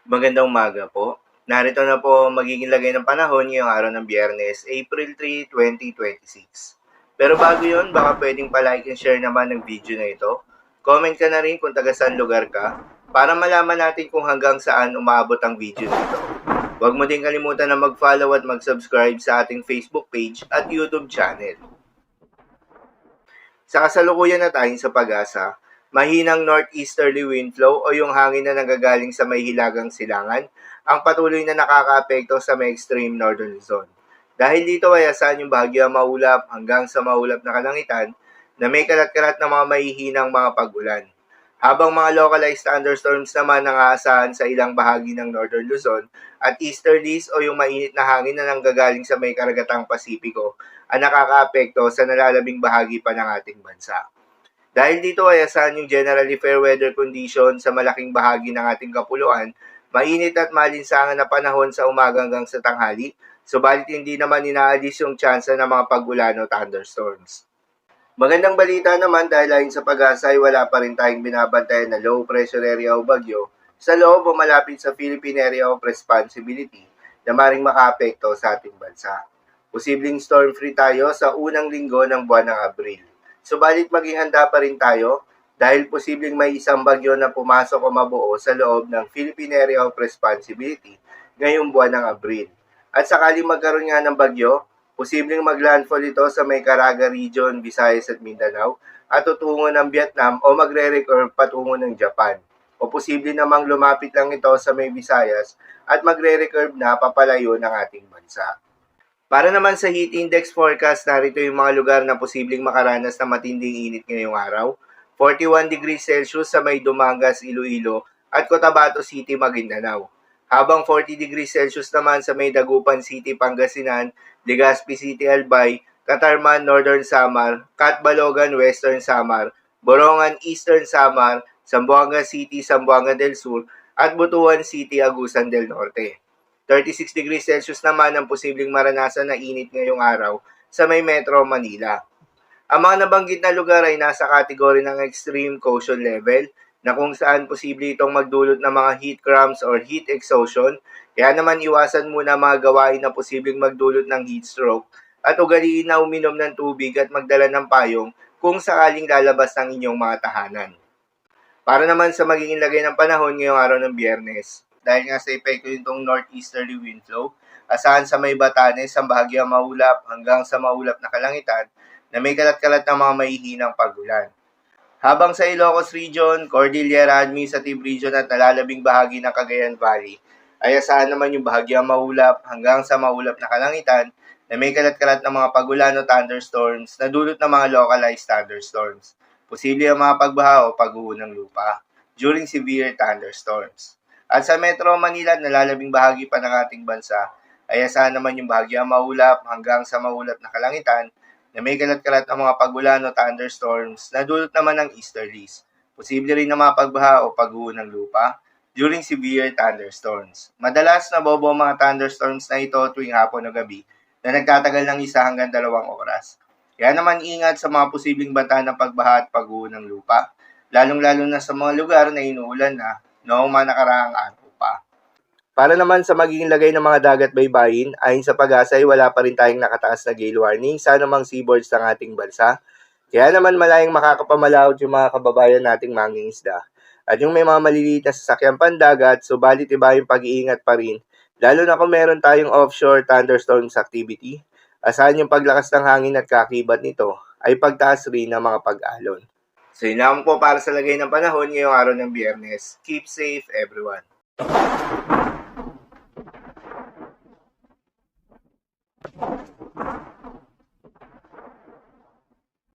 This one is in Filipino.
Magandang umaga po. Narito na po ang magiging lagay ng panahon ngayong araw ng Biyernes, April 3, 2026. Pero bago yun, baka pwedeng palike and share naman ng video na ito. Comment ka na rin kung taga saan lugar ka para malaman natin kung hanggang saan umaabot ang video na ito. Huwag mo din kalimutan na mag-follow at mag-subscribe sa ating Facebook page at YouTube channel. Sa kasalukuyan na tayong sa pag-asa, mahinang northeasterly wind flow o yung hangin na nanggagaling sa may hilagang silangan ang patuloy na nakakaapekto sa may extreme northern Luzon. Dahil dito ay asahan yung bahagyo maulap hanggang sa maulap na kalangitan na may kalat-kalat na mga mahihinang mga pag-ulan. Habang mga localized thunderstorms naman ang aasahan sa ilang bahagi ng northern Luzon at easterlies o yung mainit na hangin na nanggagaling sa may karagatang Pasipiko ang nakakaapekto sa nalalabing bahagi pa ng ating bansa. Dahil dito ay asahan yung generally fair weather condition sa malaking bahagi ng ating kapuluan, mainit at malinsangan na panahon sa umaga hanggang sa tanghali, subalit hindi naman inaalis yung tsansa ng mga pag-ulan o thunderstorms. Magandang balita naman dahil ayon sa pag-asa ay wala pa rin tayong binabantayan na low pressure area o bagyo sa loob o malapit sa Philippine Area of Responsibility na maring makaapekto sa ating bansa. Posibleng storm-free tayo sa unang linggo ng buwan ng Abril. Subalit maging handa pa rin tayo dahil posibleng may isang bagyo na pumasok o mabuo sa loob ng Philippine Area of Responsibility ngayong buwan ng Abril. At sakaling magkaroon nga ng bagyo, posibleng maglandfall ito sa may Caraga Region, Visayas at Mindanao at tutungo ng Vietnam o magre-recurve patungo ng Japan. O posible namang lumapit lang ito sa may Visayas at magre-recurve na papalayo ng ating bansa. Para naman sa heat index forecast, narito yung mga lugar na posibleng makaranas ng matinding init ngayong araw. 41 degrees Celsius sa may Dumangas, Iloilo at Cotabato City, Maguindanao. Habang 40 degrees Celsius naman sa may Dagupan City, Pangasinan, Legazpi City, Albay, Catarman, Northern Samar, Catbalogan, Western Samar, Borongan, Eastern Samar, Zamboanga City, Zamboanga del Sur at Butuan City, Agusan del Norte. 36 degrees Celsius naman ang posibleng maranasan na init ngayong araw sa may Metro Manila. Ang mga nabanggit na lugar ay nasa kategory ng extreme caution level na kung saan posible itong magdulot ng mga heat cramps or heat exhaustion, kaya naman iwasan muna mga gawain na posibleng magdulot ng heat stroke at ugaliin na uminom ng tubig at magdala ng payong kung sakaling lalabas ng inyong mga tahanan. Para naman sa magiging lagay ng panahon ngayong araw ng Biyernes, dahil nga sa epekto nitong northeasterly wind flow, asahan sa may Batanes ang bahagyang maulap hanggang sa maulap na kalangitan na may kalat-kalat na mga mahihinang pag-ulan. Habang sa Ilocos Region, Cordillera Administrative Region at nalalabing bahagi ng Cagayan Valley, ay asahan naman yung bahagyang maulap hanggang sa maulap na kalangitan na may kalat-kalat na mga pag-ulan o thunderstorms na dulot ng mga localized thunderstorms. Posible ang mga pagbaha o pag-uho ng lupa during severe thunderstorms. At sa Metro Manila, nalalabing bahagi pa ng ating bansa, ay asahan naman yung bahagyang maulap hanggang sa maulap na kalangitan na may kalat-kalat ng mga pag-ulan o thunderstorms na dulot naman ng easterlies. Posible rin na mga pagbaha o pag-uho ng lupa during severe thunderstorms. Madalas nabobo ang mga thunderstorms na ito tuwing hapon o gabi na nagtatagal ng 1 hanggang 2 oras. Kaya naman ingat sa mga posibleng banta ng pagbaha at pag-uho ng lupa, lalong-lalo na sa mga lugar na inuulan na noong mga nakaraang araw pa. Para naman sa magiging lagay ng mga dagat baybayin, ayon sa pag-asa ay wala pa rin tayong nakataas na gale warning sa anumang seaboards ng ating bansa. Kaya naman malayang makakapamalawod yung mga kababayan nating mangingisda. At yung may mga maliliit na sasakyan pandagat, subalit iba yung pag-iingat pa rin, lalo na kung meron tayong offshore thunderstorms activity. Asahan yung paglakas ng hangin at kakibat nito ay pagtaas rin ng mga pag-alon. So yun lang po para sa lagay ng panahon ngayong araw ng Biyernes. Keep safe everyone.